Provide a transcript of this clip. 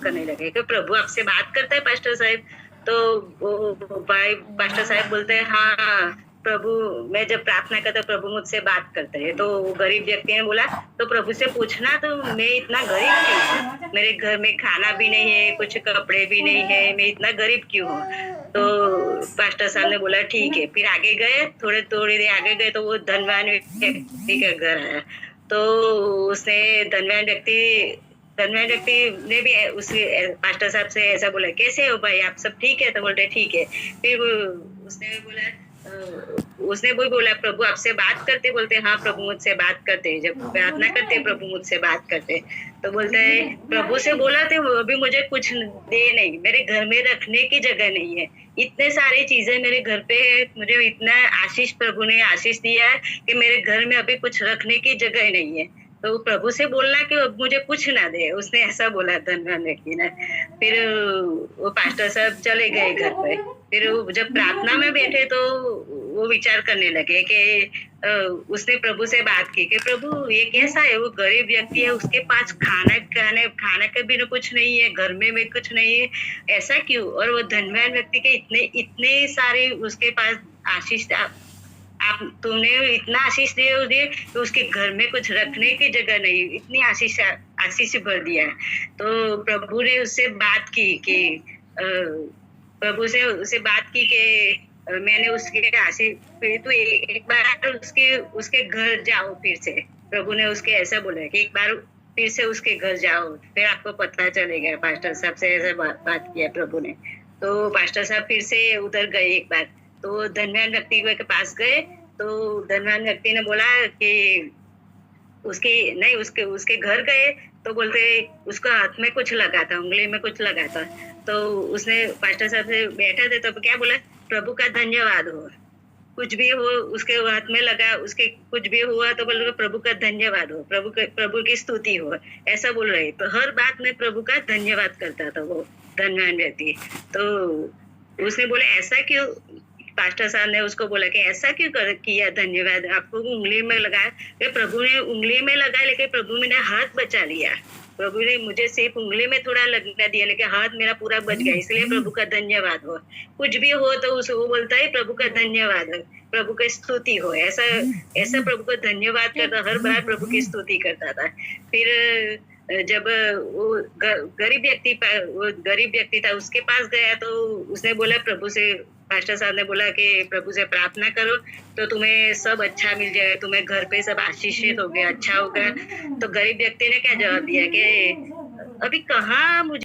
करने लगे कि प्रभु आपसे बात करता है पास्टर साहब। तो वो भाई पास्टर साहब बोलते हैं हाँ प्रभु, मैं जब प्रार्थना करता प्रभु मुझसे बात करते हैं। तो गरीब व्यक्ति ने बोला तो प्रभु से पूछना, तो मैं इतना गरीब क्यों हूँ, मेरे घर में खाना भी नहीं है, कुछ कपड़े भी नहीं है, मैं इतना गरीब क्यों हूँ। तो पास्टर साहब ने बोला ठीक है। फिर आगे गए, थोड़ी देर आगे गए तो वो धनवान व्यक्ति का घर आया। तो उसने धनवान व्यक्ति ने भी उसी पास्टर साहब से ऐसा बोला कैसे हो भाई, आप सब ठीक है। तो बोलते ठीक है। फिर उसने बोला उसने भी बोला प्रभु आपसे बात करते, बोलते हाँ प्रभु मुझसे बात करते, जब प्रार्थना करते प्रभु मुझसे बात करते। तो बोलता है प्रभु से बोला थे वो अभी मुझे कुछ दे नहीं, मेरे घर में रखने की जगह नहीं है, इतने सारी चीजें मेरे घर पे है, मुझे इतना आशीष प्रभु ने आशीष दिया है कि मेरे घर में अभी कुछ रखने की जगह नहीं है। तो प्रभु से बोलना कि अब मुझे कुछ ना दे, उसने ऐसा बोला धनवान व्यक्ति ने। फिर वो पास्टर साहब चले गए घर पे। फिर जब प्रार्थना में बैठे तो वो विचार करने लगे कि उसने प्रभु से बात की कि प्रभु ये कैसा है, वो गरीब व्यक्ति है, उसके पास खाना के भी कुछ नहीं है, घर में भी कुछ नहीं है, ऐसा क्यों। और वो धनवान व्यक्ति के इतने इतने सारे उसके पास आशीष, आप तूने इतना आशीष दिए तो उसके घर में कुछ रखने की जगह नहीं, इतनी आशीष भर दिया है। तो प्रभु ने उससे बात की कि प्रभु से उसे बात की कि मैंने उसके आशीष, फिर तो एक बार उसके घर जाओ फिर से। प्रभु ने उसके ऐसा बोला कि एक बार फिर से उसके घर जाओ, फिर आपको पता चलेगा। पास्टर साहब से ऐसा बात किया प्रभु ने। तो पास्टर साहब फिर से उधर गए एक बार। तो धनवान व्यक्ति के पास गए। तो धनवान व्यक्ति ने बोला कि उसके उसके घर गए। तो बोलते उसका हाथ में कुछ लगा था, उंगली में कुछ लगा था। तो उसने पास्टर साहब से बैठा थे तो क्या बोला, प्रभु का धन्यवाद हो, कुछ भी हो उसके हाथ में लगा, उसके कुछ भी हुआ तो बोल रहे प्रभु का धन्यवाद हो, प्रभु की स्तुति हो, ऐसा बोल रहे। तो हर बात में प्रभु का धन्यवाद करता था वो धनवान व्यक्ति। तो उसने बोला ऐसा क्यों, पास्टर साहब ने उसको बोला कि ऐसा क्यों किया धन्यवाद, आपको उंगली में लगा, प्रभु ने उंगली में लगा लेकिन प्रभु ने हाथ बचा लिया, प्रभु ने मुझे सिर्फ उंगली में थोड़ा लगना दिया लेकिन हाथ मेरा पूरा बच गया, इसलिए प्रभु का धन्यवाद हो। कुछ भी हो तो वो बोलता है प्रभु का धन्यवाद हो, प्रभु की स्तुति हो, ऐसा ऐसा प्रभु को धन्यवाद करता, हर बार प्रभु की स्तुति करता था। फिर जब वो गरीब व्यक्ति था उसके पास गया तो उसने बोला प्रभु से, पास्टर साहब ने बोला कि प्रभु से प्रार्थना करो तो तुम्हें सब अच्छा मिल जाएगा, तुम्हें घर पे सब आशीषित हो गया, अच्छा होगा। तो गरीब व्यक्ति ने क्या जवाब दिया कि अभी कहाँ मुझे